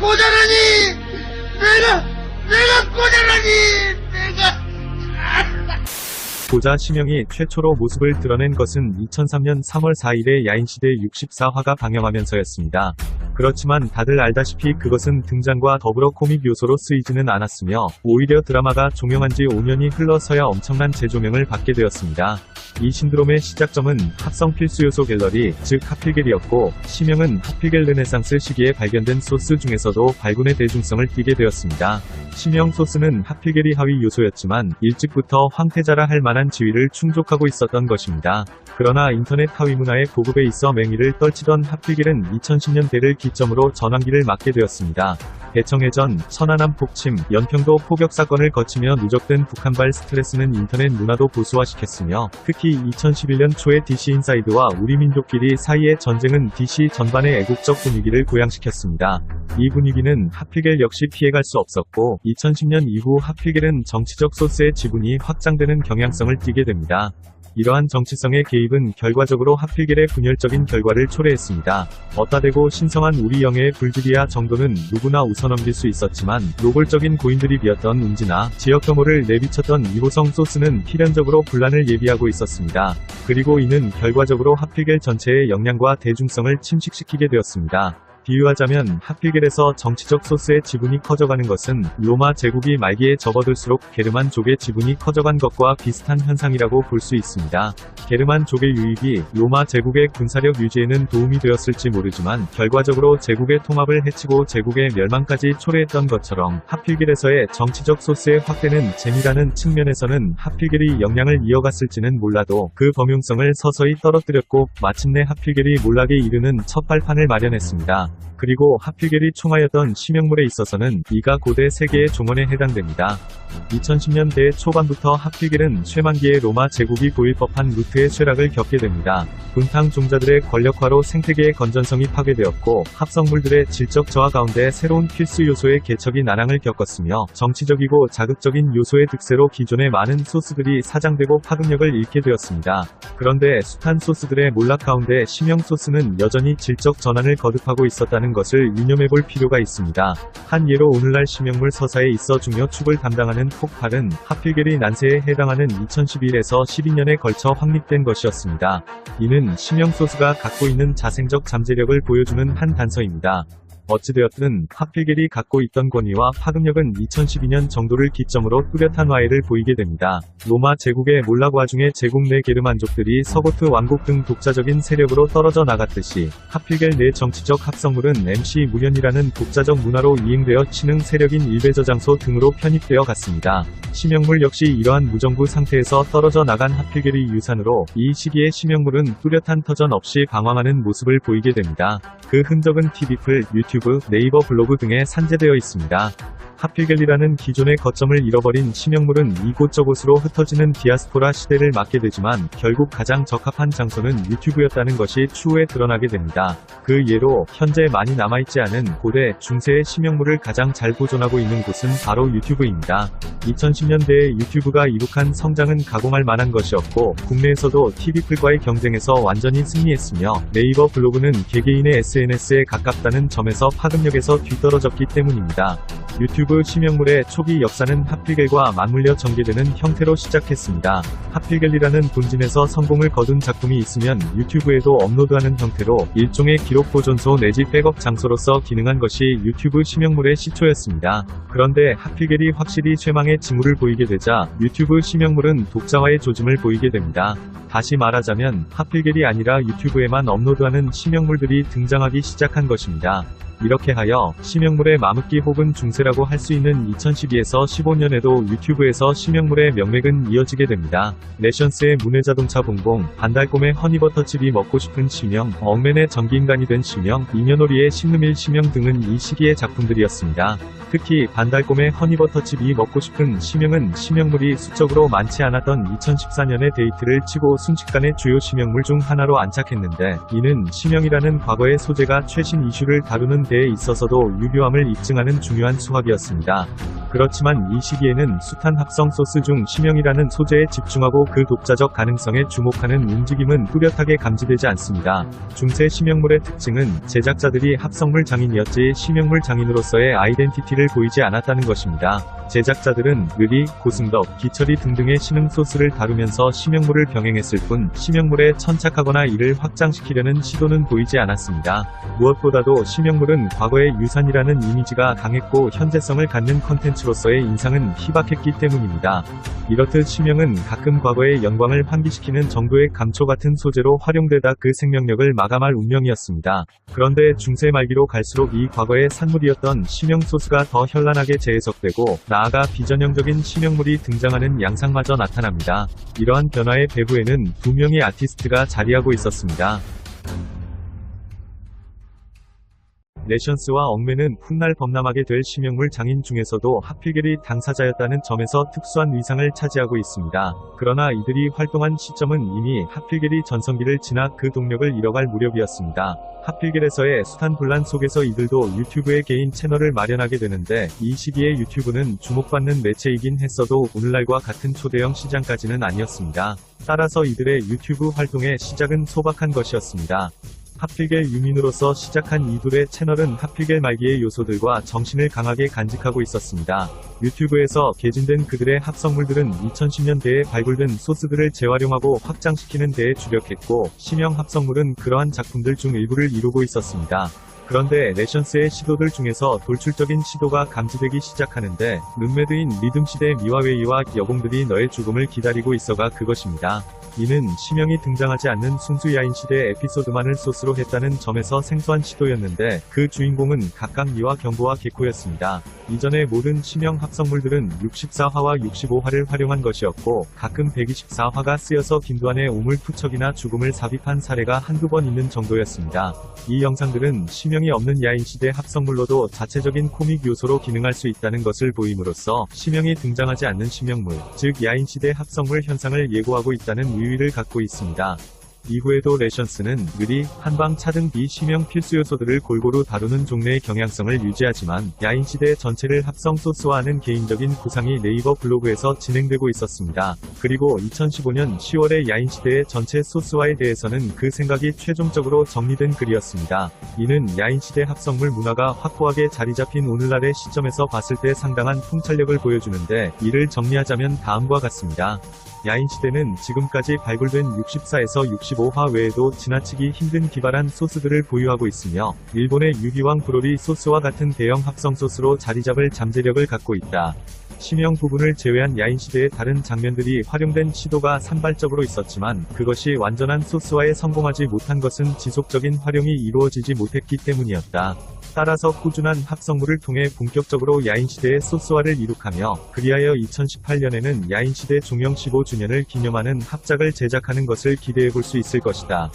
고자라니! 내가 고자라니! 고자 심영이 최초로 모습을 드러낸 것은 2003년 3월 4일에 야인시대 64화가 방영하면서였습니다. 그렇지만 다들 알다시피 그것은 등장과 더불어 코믹 요소로 쓰이지는 않았으며 오히려 드라마가 종영한 지 5년이 흘러서야 엄청난 재조명을 받게 되었습니다. 이 신드롬의 시작점은 합성 필수 요소 갤러리, 즉 하필겔이었고, 심영은 하필겔 르네상스 시기에 발견된 소스 중에서도 발군의 대중성을 띠게 되었습니다. 심영 소스는 하필겔이 하위 요소였지만 일찍부터 황태자라 할 만한 지위를 충족하고 있었던 것입니다. 그러나 인터넷 하위 문화의 보급에 있어 맹위를 떨치던 하필겔은 2010년대를 기점으로 전환기를 맞게 되었습니다. 대청해전, 천안함 폭침, 연평도 포격 사건을 거치며 누적된 북한발 스트레스는 인터넷 문화도 보수화시켰으며 특히 2011년 초에 DC 인사이드와 우리 민족끼리 사이의 전쟁은 DC 전반의 애국적 분위기를 고양시켰습니다. 이 분위기는 하필겔 역시 피해갈 수 없었고 2010년 이후 하필겔은 정치적 소스의 지분이 확장되는 경향성을 띠게 됩니다. 이러한 정치성의 개입은 결과적으로 하필겔의 분열적인 결과를 초래했습니다. 어따 대고 신성한 우리 영예의 불주리아 정도는 누구나 웃어넘길 수 있었지만 노골적인 고인들이 비었던 운지나 지역 혐오를 내비쳤던 2호성 소스는 필연적으로 분란을 예비하고 있었습니다. 그리고 이는 결과적으로 하필겔 전체의 역량과 대중성을 침식시키게 되었습니다. 비유하자면 하필겔에서 정치적 소스의 지분이 커져가는 것은 로마 제국이 말기에 접어들수록 게르만족의 지분이 커져간 것과 비슷한 현상이라고 볼 수 있습니다. 게르만족의 유입이 로마 제국의 군사력 유지에는 도움이 되었을지 모르지만 결과적으로 제국의 통합을 해치고 제국의 멸망까지 초래했던 것처럼 하필겔에서의 정치적 소스의 확대는 재미라는 측면에서는 하필겔이 역량을 이어갔을지는 몰라도 그 범용성을 서서히 떨어뜨렸고 마침내 하필겔이 몰락에 이르는 첫 발판을 마련했습니다. 그리고 하필겔이 총하였던 심영물에 있어서는 이가 고대 세계의 종언에 해당됩니다. 2010년대 초반부터 하필겔은 쇠만기의 로마 제국이 보일 법한 루트의 쇠락을 겪게 됩니다. 분탕 종자들의 권력화로 생태계의 건전성이 파괴되었고 합성물들의 질적 저하 가운데 새로운 필수 요소의 개척이 난항을 겪었으며 정치적이고 자극적인 요소의 득세로 기존의 많은 소스들이 사장되고 파급력을 잃게 되었습니다. 그런데 숱한 소스들의 몰락 가운데 심영 소스는 여전히 질적 전환을 거듭하고 있었다는 것을 유념해볼 필요가 있습니다. 한 예로 오늘날 심영물 서사에 있어 중요 축을 담당하는 폭발은 하필겔이 난세에 해당하는 2011에서 12년에 걸쳐 확립된 것이었습니다. 이는 심영 소스가 갖고 있는 자생적 잠재력을 보여주는 한 단서입니다. 어찌되었든 하필겔이 갖고 있던 권위와 파급력은 2012년 정도를 기점으로 뚜렷한 화해를 보이게 됩니다. 로마 제국의 몰락 와중에 제국 내 게르만족들이 서고트 왕국 등 독자적인 세력으로 떨어져 나갔듯이 하필겔 내 정치적 합성물은 MC 무련이라는 독자적 문화로 이행되어 친흥 세력인 일베저장소 등으로 편입되어 갔습니다. 심영물 역시 이러한 무정부 상태에서 떨어져 나간 하필겔의 유산으로 이 시기에 심영물은 뚜렷한 터전 없이 방황하는 모습을 보이게 됩니다. 그 흔적은 TV플, 유튜브, 네이버 블로그 등에 산재되어 있습니다. 하필겔이라는 기존의 거점을 잃어버린 심영물은 이곳저곳으로 흩어지는 디아스포라 시대를 맞게 되지만 결국 가장 적합한 장소는 유튜브였다는 것이 추후에 드러나게 됩니다. 그 예로 현재 많이 남아있지 않은 고대, 중세의 심영물을 가장 잘 보존하고 있는 곳은 바로 유튜브입니다. 2010년대에 유튜브가 이룩한 성장은 가공할 만한 것이었고 국내에서도 TV플과의 경쟁에서 완전히 승리했으며 네이버 블로그는 개개인의 SNS에 가깝다는 점에서 파급력에서 뒤떨어졌기 때문입니다. 유튜브 심영물의 초기 역사는 하필겔과 맞물려 전개되는 형태로 시작했습니다. 하필겔이라는 본진에서 성공을 거둔 작품이 있으면 유튜브에도 업로드하는 형태로 일종의 기록 보존소 내지 백업 장소로서 기능한 것이 유튜브 심영물의 시초였습니다. 그런데 하필겔이 확실히 쇠망의 징후를 보이게 되자 유튜브 심영물은 독자화의 조짐을 보이게 됩니다. 다시 말하자면 하필겔이 아니라 유튜브에만 업로드하는 심영물들이 등장하기 시작한 것입니다. 이렇게 하여 심영물의 마뭇기 혹은 중세라고 할 수 있는 2012에서 15년에도 유튜브에서 심영물의 명맥은 이어지게 됩니다. 내션스의 문해자동차 봉봉, 반달곰의 허니버터칩이 먹고 싶은 심영, 억맨의 전기인간이 된 심영, 이면오리의 신음일 심영 등은 이 시기의 작품들이었습니다. 특히 반달곰의 허니버터칩이 먹고 싶은 심영은 심영물이 수적으로 많지 않았던 2014년의 데이트를 치고 순식간에 주요 심영물 중 하나로 안착했는데 이는 심영이라는 과거의 소재가 최신 이슈를 다루는 데에 있어서도 유효함을 입증하는 중요한 수학이었습니다. 그렇지만 이 시기에는 숱한 합성 소스 중 심형이라는 소재에 집중하고 그 독자적 가능성에 주목하는 움직임은 뚜렷하게 감지되지 않습니다. 중세 심형물의 특징은 제작자들이 합성물 장인이었지 심형물 장인으로서의 아이덴티티를 보이지 않았다는 것입니다. 제작자들은 느리, 고승덕, 기철이 등등의 신흥 소스를 다루면서 심형물을 병행했을 뿐 심형물에 천착하거나 이를 확장시키려는 시도는 보이지 않았습니다. 무엇보다도 심형물은 과거의 유산이라는 이미지가 강했고 현재성을 갖는 컨텐츠로서의 인상은 희박했기 때문입니다. 이렇듯 심형은 가끔 과거의 영광을 환기시키는 정도의 감초 같은 소재로 활용되다 그 생명력을 마감할 운명이었습니다. 그런데 중세 말기로 갈수록 이 과거의 산물이었던 심형 소스가 더 현란하게 재해석되고 나아가 비전형적인 심형물이 등장하는 양상마저 나타납니다. 이러한 변화의 배후에는 두 명의 아티스트가 자리하고 있었습니다. 레션스와 얽매는 훗날 범람하게 될 심형물 장인 중에서도 하필겔이 당사자였다는 점에서 특수한 위상을 차지하고 있습니다. 그러나 이들이 활동한 시점은 이미 하필겔이 전성기를 지나 그 동력을 잃어갈 무렵이었습니다. 하필겔에서의 숱한 분란 속에서 이들도 유튜브의 개인 채널을 마련하게 되는데 이 시기에 유튜브는 주목받는 매체이긴 했어도 오늘날과 같은 초대형 시장까지는 아니었습니다. 따라서 이들의 유튜브 활동의 시작은 소박한 것이었습니다. 하필겔 유민으로서 시작한 이둘의 채널은 하필겔 말기의 요소들과 정신을 강하게 간직하고 있었습니다. 유튜브에서 개진된 그들의 합성물들은 2010년대에 발굴된 소스들을 재활용하고 확장시키는 데에 주력했고 심형 합성물은 그러한 작품들 중 일부를 이루고 있었습니다. 그런데 레션스의 시도들 중에서 돌출적인 시도가 감지되기 시작하는데 룸메드인 리듬시대 미와웨이와 여공들이 너의 죽음을 기다리고 있어가 그것입니다. 이는 심형이 등장하지 않는 순수 야인시대 에피소드만을 소스로 했다는 점에서 생소한 시도였는데 그 주인공은 각각 미와 경보와 개코였습니다. 이전의 모든 심형 합성물들은 64화와 65화를 활용한 것이었고 가끔 124화가 쓰여서 김두한의 우물투척이나 죽음을 삽입한 사례가 한두 번 있는 정도였습니다. 이 영상들은 심형이 없는 야인시대 합성물로도 자체적인 코믹 요소로 기능할 수 있다는 것을 보임으로써 심형이 등장하지 않는 심형물, 즉 야인시대 합성물 현상을 예고하고 있다는 위위를 갖고 있습니다. 이후에도 레션스는 느리, 한방 차등 비심형 필수 요소들을 골고루 다루는 종래의 경향성을 유지하지만 야인시대 전체를 합성 소스화하는 개인적인 구상이 네이버 블로그에서 진행되고 있었습니다. 그리고 2015년 10월에 야인시대의 전체 소스화에 대해서는 그 생각이 최종적으로 정리된 글이었습니다. 이는 야인시대 합성물 문화가 확고하게 자리잡힌 오늘날의 시점에서 봤을 때 상당한 통찰력을 보여주는데 이를 정리하자면 다음과 같습니다. 야인시대는 지금까지 발굴된 64에서 65화 외에도 지나치기 힘든 기발한 소스들을 보유하고 있으며 일본의 유기왕 브로리 소스와 같은 대형 합성 소스로 자리잡을 잠재력을 갖고 있다. 심형 부분을 제외한 야인시대의 다른 장면들이 활용된 시도가 산발적으로 있었지만 그것이 완전한 소스화에 성공하지 못한 것은 지속적인 활용이 이루어지지 못했기 때문이었다. 따라서 꾸준한 합성물을 통해 본격적으로 야인시대의 소스화를 이룩하며 그리하여 2018년에는 야인시대 종영 15주년을 기념하는 합작을 제작하는 것을 기대해볼 수 있을 것이다.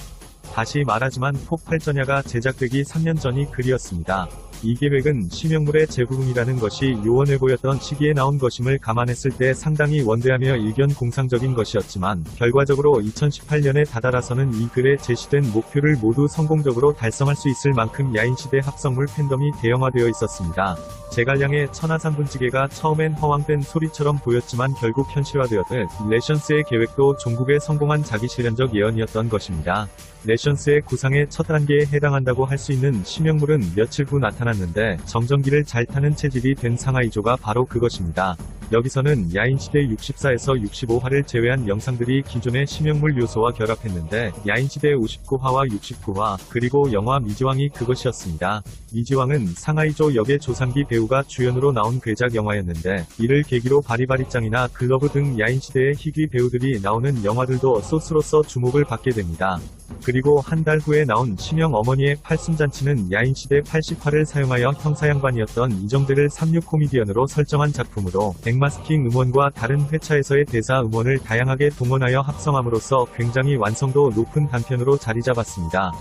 다시 말하지만 폭발전야가 제작되기 3년 전이 글이었습니다. 이 계획은 심형물의 재부름이라는 것이 요원해 보였던 시기에 나온 것임을 감안했을 때 상당히 원대하며 일견공상적인 것이었지만 결과적으로 2018년에 다다라서는 이 글에 제시된 목표를 모두 성공적으로 달성할 수 있을 만큼 야인시대 합성물 팬덤이 대형화되어 있었습니다. 제갈량의 천하삼분찌개가 처음엔 허황된 소리처럼 보였지만 결국 현실화되었듯 레션스의 계획도 종국에 성공한 자기실현적 예언이었던 것입니다. 레션스의 구상의 첫 단계에 해당한다고 할 수 있는 심형물은 며칠 후 나타났는데 정전기를 잘 타는 체질이 된 상하이조가 바로 그것입니다. 여기서는 야인시대 64에서 65화를 제외한 영상들이 기존의 심형물 요소와 결합했는데 야인시대 59화와 69화 그리고 영화 미지왕이 그것이었습니다. 미지왕은 상하이조 역의 조상기 배우가 주연으로 나온 괴작 영화였는데 이를 계기로 바리바리짱이나 글러브 등 야인시대의 희귀 배우들이 나오는 영화들도 소스로서 주목을 받게 됩니다. 그리고 한 달 후에 나온 심형 어머니의 팔순잔치는 야인시대 80화를 사용하여 형사양반이었던 이정재를 36 코미디언으로 설정한 작품으로 백마스킹 음원과 다른 회차에서의 대사 음원을 다양하게 동원하여 합성함으로써 굉장히 완성도 높은 단편으로 자리잡았습니다.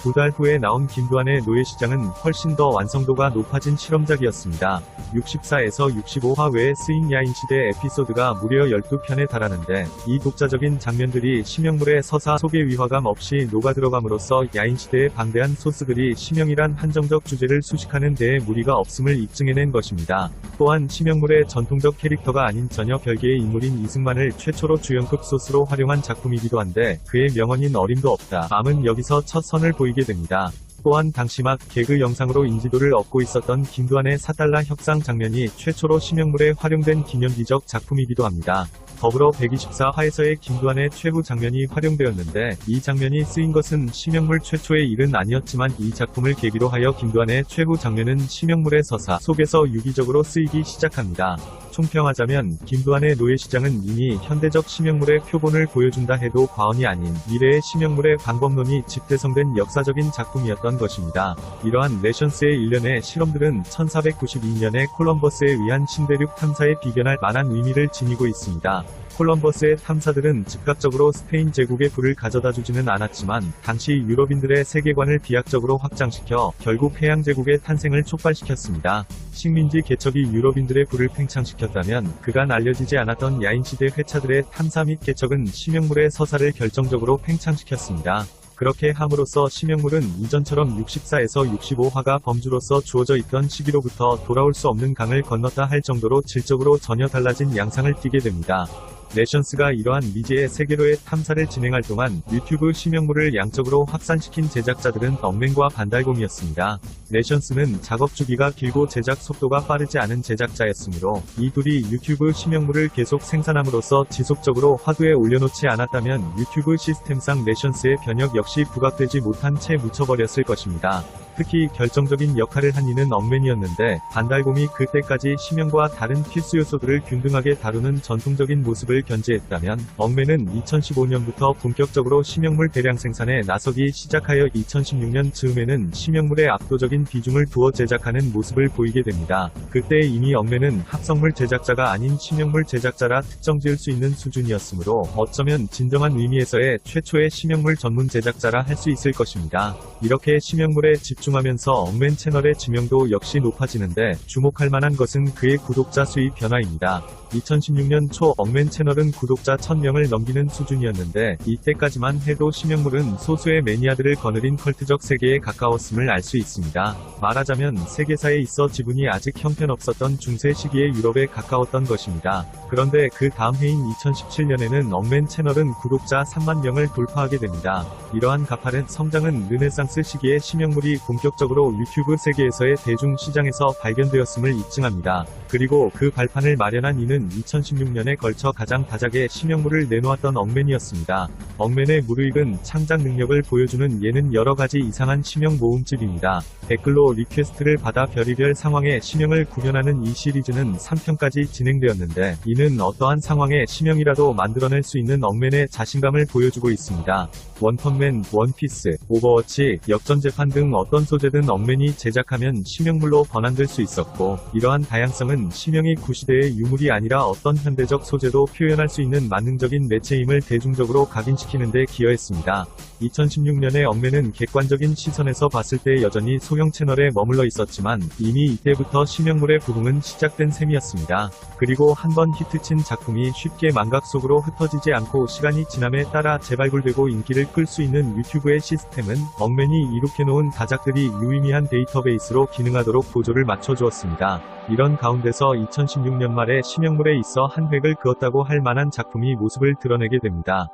2달 후에 나온 김두한의 노예시장은 훨씬 더 완성도가 높아진 실험작이었습니다. 64에서 65화 외에 쓰인 야인시대 에피소드가 무려 12편에 달하는데 이 독자적인 장면들이 심영물의 서사 속에 위화감 없이 녹아들어감으로써 야인시대의 방대한 소스들이 심영이란 한정적 주제를 수식하는 데에 무리가 없음을 입증해낸 것입니다. 또한 심영물의 전통적 캐릭터가 아닌 전혀 별개의 인물인 이승만을 최초로 주연급 소스로 활용한 작품이기도 한데 그의 명언인 어림도 없다. 암은 여기서 첫 선을 보이게 됩니다. 또한 당시 막 개그 영상으로 인지도를 얻고 있었던 김두한의 4달러 협상 장면이 최초로 심영물에 활용된 기념비적 작품이기도 합니다. 더불어 124화에서의 김두한의 최후 장면이 활용되었는데 이 장면이 쓰인 것은 심영물 최초의 일은 아니었지만 이 작품을 계기로 하여 김두한의 최후 장면은 심영물의 서사 속에서 유기적으로 쓰이기 시작합니다. 총평하자면 김두한의 노예시장은 이미 현대적 심영물의 표본을 보여준다 해도 과언이 아닌 미래의 심영물의 방법론이 집대성된 역사적인 작품이었던 것입니다. 이러한 레션스의 일련의 실험들은 1492년에 콜럼버스에 의한 신대륙 탐사에 비견할 만한 의미를 지니고 있습니다. 콜럼버스의 탐사들은 즉각적으로 스페인 제국의 부를 가져다주지는 않았지만 당시 유럽인들의 세계관을 비약적으로 확장시켜 결국 해양제국의 탄생을 촉발시켰습니다. 식민지 개척이 유럽인들의 부를 팽창시켰다면 그간 알려지지 않았던 야인시대 회차들의 탐사 및 개척은 심영물의 서사를 결정적으로 팽창시켰습니다. 그렇게 함으로써 심영물은 이전처럼 64에서 65화가 범주로서 주어져 있던 시기로부터 돌아올 수 없는 강을 건넜다 할 정도로 질적으로 전혀 달라진 양상을 띠게 됩니다. 레션스가 이러한 미지의 세계로의 탐사를 진행할 동안 유튜브 심영물을 양적으로 확산시킨 제작자들은 엉맨과 반달곰이었습니다. 레션스는 작업 주기가 길고 제작 속도가 빠르지 않은 제작자였으므로 이 둘이 유튜브 심영물을 계속 생산함으로써 지속적으로 화두에 올려놓지 않았다면 유튜브 시스템상 레션스의 변혁 역시 부각되지 못한 채 묻혀버렸을 것입니다. 특히 결정적인 역할을 한 이는 엉맨이었는데 반달곰이 그때까지 심영과 다른 필수 요소들을 균등하게 다루는 전통적인 모습을 견지했다면 엉맨은 2015년부터 본격적으로 심영물 대량 생산에 나서기 시작하여 2016년 즈음에는 심영물에 압도적인 비중을 두어 제작하는 모습을 보이게 됩니다. 그때 이미 엉맨은 합성물 제작자가 아닌 심영물 제작자라 특정지을 수 있는 수준이었으므로 어쩌면 진정한 의미에서의 최초의 심영물 전문 제작자라 할 수 있을 것입니다. 이렇게 심영물에 집중하면서 엉맨 채널의知명도 역시 높아지는데 주목할 만한 것은 그의 구독자 수입 변화입니다. 2016년 초 엉맨 채널은 구독자 1000명을 넘기는 수준이었는데 이때까지만 해도 심영물은 소수의 매니아들을 거느린 컬트적 세계에 가까웠음을 알 수 있습니다. 말하자면 세계사에 있어 지분이 아직 형편없었던 중세 시기의 유럽에 가까웠던 것입니다. 그런데 그 다음 해인 2017년에는 엉맨 채널은 구독자 3만 명을 돌파하게 됩니다. 이러한 가파른 성장은 르네상스 시기에 심영물이 본격적으로 유튜브 세계에서의 대중 시장에서 발견되었음을 입증합니다. 그리고 그 발판을 마련한 이는 2016년에 걸쳐 가장 다작의 심영물을 내놓았던 엉맨이었습니다. 엉맨의 무르익은 창작 능력을 보여주는 예는 여러가지 이상한 심영 모음집입니다. 댓글로 리퀘스트를 받아 별의별 상황에 심영을 구현하는 이 시리즈는 3편까지 진행되었는데 이는 어떠한 상황에 심영이라도 만들어낼 수 있는 엉맨의 자신감을 보여주고 있습니다. 원펀맨, 원피스, 오버워치, 역전재판 등 어떤 소재든 엉맨이 제작하면 심영물로 번안될 수 있었고 이러한 다양성은 심영이 구시대의 유물이 아니라 어떤 현대적 소재도 표현할 수 있는 만능적인 매체임을 대중적으로 각인시키는 데 기여했습니다. 2016년에 엉맨은 객관적인 시선에서 봤을 때 여전히 소형 채널에 머물러 있었지만 이미 이때부터 심영물의 부흥은 시작된 셈이었습니다. 그리고 한번 히트친 작품이 쉽게 망각 속으로 흩어지지 않고 시간이 지남에 따라 재발굴되고 인기를 끌 수 있는 유튜브의 시스템은 엉맨이 이룩해놓은 다작들이 유의미한 데이터베이스로 기능하도록 보조를 맞춰주었습니다. 이런 가운데서 2016년 말에 심영물에 있어 한 획을 그었다고 할 만한 작품이 모습을 드러내게 됩니다.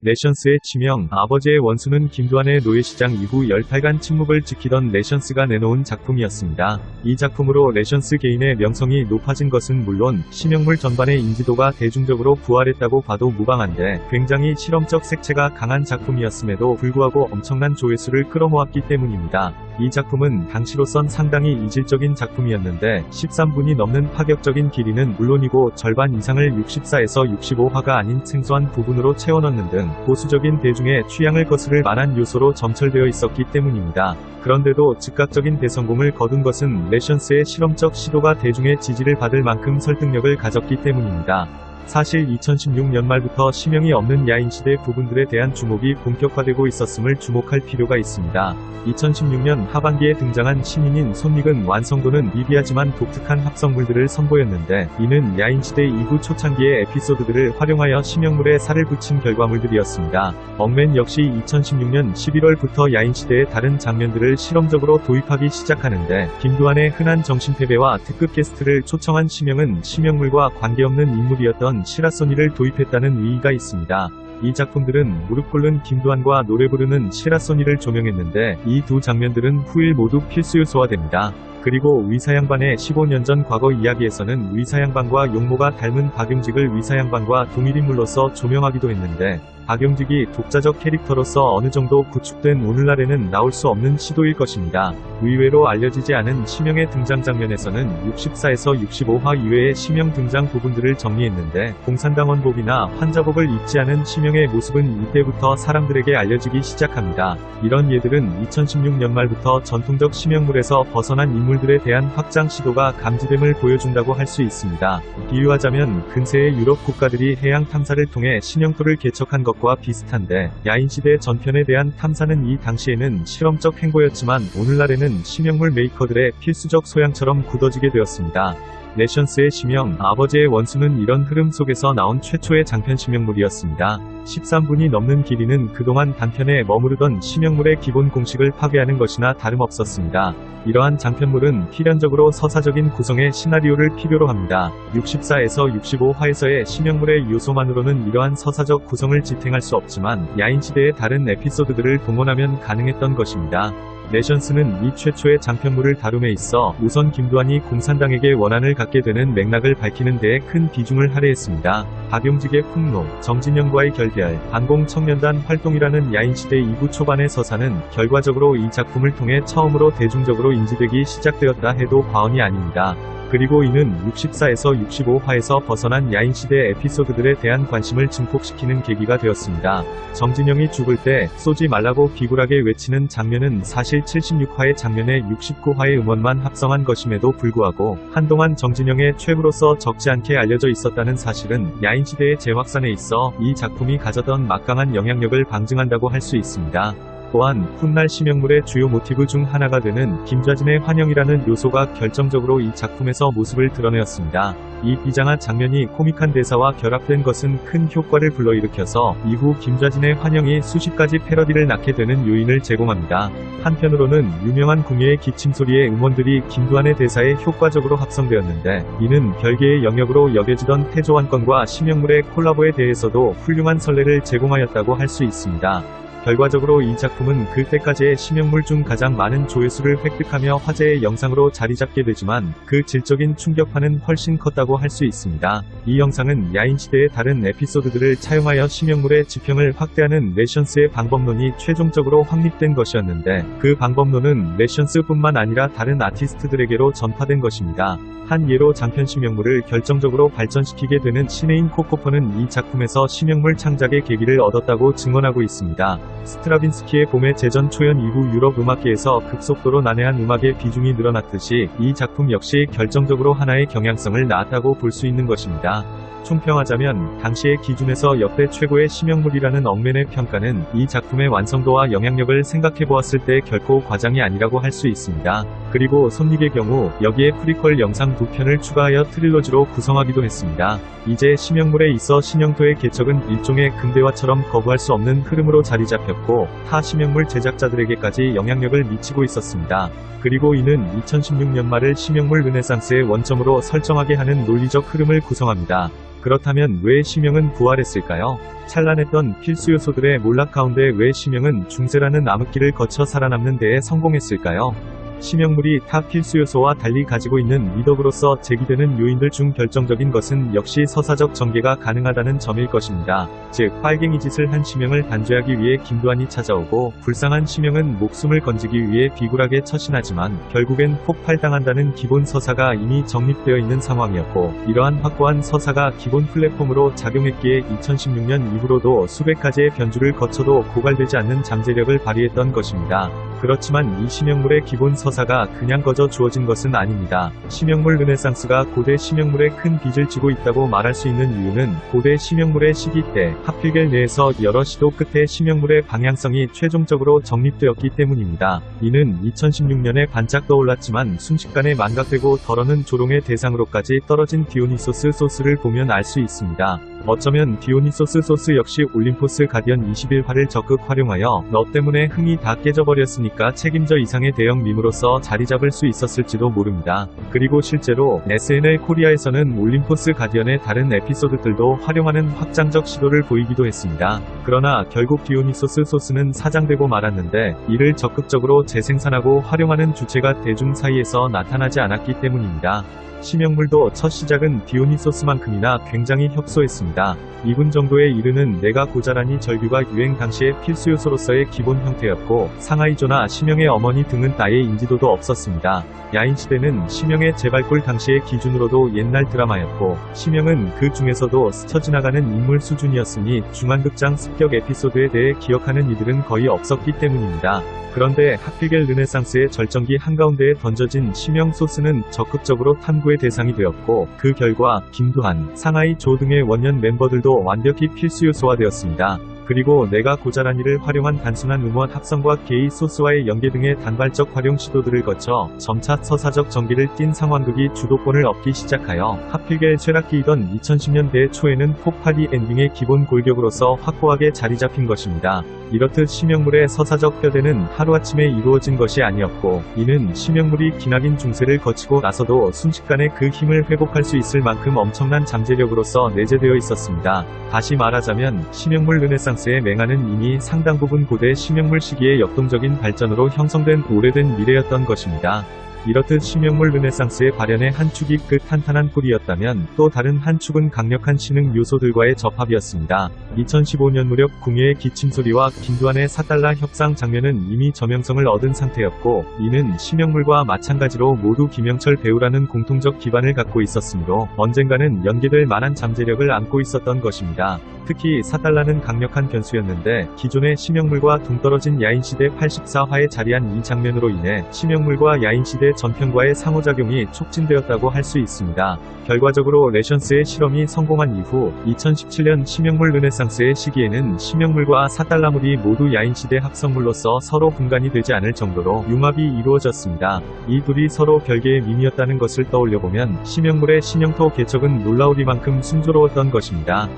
레션스의 치명, 아버지의 원수는 김두한의 노예시장 이후 18간 침묵을 지키던 레션스가 내놓은 작품이었습니다. 이 작품으로 레션스 개인의 명성이 높아진 것은 물론 심영물 전반의 인지도가 대중적으로 부활했다고 봐도 무방한데 굉장히 실험적 색채가 강한 작품이었음에도 불구하고 엄청난 조회수를 끌어모았기 때문입니다. 이 작품은 당시로선 상당히 이질적인 작품이었는데 13분이 넘는 파격적인 길이는 물론이고 절반 이상을 64에서 65화가 아닌 생소한 부분으로 채워넣는 등 보수적인 대중의 취향을 거스를 만한 요소로 점철되어 있었기 때문입니다. 그런데도 즉각적인 대성공을 거둔 것은 레션스의 실험적 시도가 대중의 지지를 받을 만큼 설득력을 가졌기 때문입니다. 사실 2016년 말부터 심형이 없는 야인시대 부분들에 대한 주목이 본격화되고 있었음을 주목할 필요가 있습니다. 2016년 하반기에 등장한 신인인 손익은 완성도는 미비하지만 독특한 합성물들을 선보였는데 이는 야인시대 2부 초창기의 에피소드들을 활용하여 심형물에 살을 붙인 결과물들이었습니다. 엉맨 역시 2016년 11월부터 야인시대의 다른 장면들을 실험적으로 도입하기 시작하는데 김두한의 흔한 정신패배와 특급 게스트를 초청한 심형은 심형물과 관계없는 인물이었던 시라소니를 도입했다는 의의가 있습니다. 이 작품들은 무릎 꿇는 김두한과 노래 부르는 시라소니를 조명했는데 이 두 장면들은 후일 모두 필수 요소화됩니다. 그리고 위사양반의 15년 전 과거 이야기에서는 위사양반과 용모가 닮은 박용직을 위사양반과 동일인물로서 조명하기도 했는데 박용직이 독자적 캐릭터로서 어느 정도 구축된 오늘날에는 나올 수 없는 시도일 것입니다. 의외로 알려지지 않은 심형의 등장 장면에서는 64에서 65화 이외의 심형 등장 부분들을 정리했는데 공산당원복이나 환자복을 입지 않은 심형의 모습은 이때부터 사람들에게 알려지기 시작합니다. 이런 예들은 2016년 말부터 전통적 심형물에서 벗어난 인물들에 대한 확장 시도가 감지됨을 보여준다고 할 수 있습니다. 비유하자면 근세의 유럽 국가들이 해양 탐사를 통해 신형토를 개척한 것과 비슷한데 야인시대 전편에 대한 탐사는 이 당시에는 실험적 행보였지만 오늘날에는 심형물 메이커들의 필수적 소양처럼 굳어지게 되었습니다. 내션스의 심형, 아버지의 원수는 이런 흐름 속에서 나온 최초의 장편 심형물이었습니다. 13분이 넘는 길이는 그동안 단편에 머무르던 심형물의 기본 공식을 파괴하는 것이나 다름없었습니다. 이러한 장편물은 필연적으로 서사적인 구성의 시나리오를 필요로 합니다. 64에서 65화에서의 심형물의 요소만으로는 이러한 서사적 구성을 지탱할 수 없지만 야인시대의 다른 에피소드들을 동원하면 가능했던 것입니다. 내션스는 이 최초의 장편물을 다룸에 있어 우선 김두한이 공산당에게 원한을 갖게 되는 맥락을 밝히는 데에 큰 비중을 할애했습니다. 박용직의 풍로, 정진영과의 결별, 반공청년단 활동이라는 야인시대 2부 초반의 서사는 결과적으로 이 작품을 통해 처음으로 대중적으로 인지되기 시작되었다 해도 과언이 아닙니다. 그리고 이는 64에서 65화에서 벗어난 야인시대 에피소드들에 대한 관심을 증폭시키는 계기가 되었습니다. 정진영이 죽을 때 쏘지 말라고 비굴하게 외치는 장면은 사실 76화의 장면에 69화의 음원만 합성한 것임에도 불구하고 한동안 정진영의 최후로서 적지 않게 알려져 있었다는 사실은 야인시대의 재확산에 있어 이 작품이 가졌던 막강한 영향력을 방증한다고 할 수 있습니다. 또한 훗날 심형물의 주요 모티브 중 하나가 되는 김좌진의 환영이라는 요소가 결정적으로 이 작품에서 모습을 드러내었습니다. 이 비장한 장면이 코믹한 대사와 결합된 것은 큰 효과를 불러일으켜서 이후 김좌진의 환영이 수십 가지 패러디를 낳게 되는 요인을 제공합니다. 한편으로는 유명한 궁예의 기침소리의 음원들이 김두한의 대사에 효과적으로 합성되었는데 이는 별개의 영역으로 여겨지던 태조환건과 심형물의 콜라보에 대해서도 훌륭한 선례를 제공하였다고 할 수 있습니다. 결과적으로 이 작품은 그때까지의 심형물 중 가장 많은 조회수를 획득하며 화제의 영상으로 자리잡게 되지만 그 질적인 충격파는 훨씬 컸다고 할 수 있습니다. 이 영상은 야인시대의 다른 에피소드들을 차용하여 심형물의 지평을 확대하는 내션스의 방법론이 최종적으로 확립된 것이었는데 그 방법론은 내션스뿐만 아니라 다른 아티스트들에게로 전파된 것입니다. 한 예로 장편 심형물을 결정적으로 발전시키게 되는 시네인 코코퍼는 이 작품에서 심형물 창작의 계기를 얻었다고 증언하고 있습니다. 스트라빈스키의 봄의 제전 초연 이후 유럽 음악계에서 급속도로 난해한 음악의 비중이 늘어났듯이 이 작품 역시 결정적으로 하나의 경향성을 낳았다고 볼 수 있는 것입니다. 총평하자면 당시의 기준에서 역대 최고의 심형물이라는 엉맨의 평가는 이 작품의 완성도와 영향력을 생각해보았을 때 결코 과장이 아니라고 할 수 있습니다. 그리고 손익의 경우 여기에 프리퀄 영상 2편을 추가하여 트릴로지로 구성하기도 했습니다. 이제 심형물에 있어 신형토의 개척은 일종의 근대화처럼 거부할 수 없는 흐름으로 자리잡혔고 타 심형물 제작자들에게까지 영향력을 미치고 있었습니다. 그리고 이는 2016년 말을 심형물 르네상스의 원점으로 설정하게 하는 논리적 흐름을 구성합니다. 그렇다면 왜 심형은 부활했을까요? 찬란했던 필수 요소들의 몰락 가운데 왜 심형은 중세라는 암흑기를 거쳐 살아남는 데에 성공했을까요? 심형물이 타 필수 요소와 달리 가지고 있는 미덕으로서 제기되는 요인들 중 결정적인 것은 역시 서사적 전개가 가능하다는 점일 것입니다. 즉, 빨갱이 짓을 한 심형을 단죄하기 위해 김두한이 찾아오고 불쌍한 심형은 목숨을 건지기 위해 비굴하게 처신하지만 결국엔 폭발당한다는 기본 서사가 이미 정립되어 있는 상황이었고 이러한 확고한 서사가 기본 플랫폼으로 작용했기에 2016년 이후로도 수백 가지의 변주를 거쳐도 고갈되지 않는 잠재력을 발휘했던 것입니다. 그렇지만 이 심형물의 기본 서사가 그냥 거저 주어진 것은 아닙니다. 심형물 르네상스가 고대 심형물에 큰 빚을 지고 있다고 말할 수 있는 이유는 고대 심형물의 시기 때 하필겔 내에서 여러 시도 끝에 심형물의 방향성이 최종적으로 정립되었기 때문입니다. 이는 2016년에 반짝 떠올랐지만 순식간에 망각되고 덜어는 조롱의 대상으로까지 떨어진 디오니소스 소스를 보면 알 수 있습니다. 어쩌면 디오니소스 소스 역시 올림포스 가디언 21화를 적극 활용하여 너 때문에 흥이 다 깨져버렸으니까 책임져 이상의 대형 밈으로서 자리잡을 수 있었을지도 모릅니다. 그리고 실제로 SNL 코리아에서는 올림포스 가디언의 다른 에피소드들도 활용하는 확장적 시도를 보이기도 했습니다. 그러나 결국 디오니소스 소스는 사장되고 말았는데 이를 적극적으로 재생산하고 활용하는 주체가 대중 사이에서 나타나지 않았기 때문입니다. 심형물도 첫 시작은 디오니소스만큼이나 굉장히 협소했습니다. 2분 정도에 이르는 내가 고자라니 절규가 유행 당시의 필수 요소로서의 기본 형태였고 상하이조나 심형의 어머니 등은 따의 인지도도 없었습니다. 야인시대는 심형의 재발굴 당시의 기준으로도 옛날 드라마였고 심형은 그 중에서도 스쳐 지나가는 인물 수준이었으니 중앙극장 습격 에피소드에 대해 기억하는 이들은 거의 없었기 때문입니다. 그런데 하필겔 르네상스의 절정기 한가운데에 던져진 심형 소스는 적극적으로 탐구의 대상이 되었고 그 결과 김두한, 상하이 조 등의 원년 멤버들도 완벽히 필수 요소화되었습니다. 그리고 내가 고자라니를 활용한 단순한 음원 합성과 게이 소스와의 연계 등의 단발적 활용 시도들을 거쳐 점차 서사적 전기를 띤 상황극이 주도권을 얻기 시작하여 하필겔 쇠락기이던 2010년대 초에는 폭파리 엔딩의 기본 골격으로서 확고하게 자리잡힌 것입니다. 이렇듯 심형물의 서사적 뼈대는 하루아침에 이루어진 것이 아니었고 이는 심형물이 기나긴 중세를 거치고 나서도 순식간에 그 힘을 회복할 수 있을 만큼 엄청난 잠재력으로서 내재되어 있었습니다. 다시 말하자면 심형물 르네상스의 맹하는 이미 상당 부분 고대 심형물 시기의 역동적인 발전으로 형성된 오래된 미래였던 것입니다. 이렇듯 심형물 르네상스의 발현의 한 축이 그 탄탄한 뿌리였다면 또 다른 한 축은 강력한 신흥 요소들과의 접합이었습니다. 2015년 무렵 궁예의 기침소리와 김두한의 4달러 협상 장면은 이미 저명성을 얻은 상태였고 이는 심형물과 마찬가지로 모두 김영철 배우라는 공통적 기반을 갖고 있었으므로 언젠가는 연계될 만한 잠재력을 안고 있었던 것입니다. 특히 4달러는 강력한 변수였는데 기존의 심형물과 동떨어진 야인시대 84화에 자리한 이 장면으로 인해 심형물과 야인시대 전편과의 상호작용이 촉진되었다고 할 수 있습니다. 결과적으로 레션스의 실험이 성공한 이후 2017년 심형물 르네상스의 시기에는 심형물과 4달러물이 모두 야인시대 합성물로서 서로 분간이 되지 않을 정도로 융합이 이루어졌습니다. 이 둘이 서로 별개의 밈이었다는 것을 떠올려보면 심형물의 신형토 개척은 놀라우리만큼 순조로웠던 것입니다.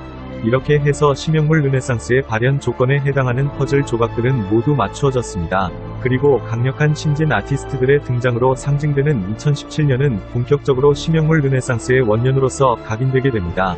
이렇게 해서 심형물 르네상스의 발현 조건에 해당하는 퍼즐 조각들은 모두 맞추어졌습니다. 그리고 강력한 신진 아티스트들의 등장으로 상징되는 2017년은 본격적으로 심형물 르네상스의 원년으로서 각인되게 됩니다.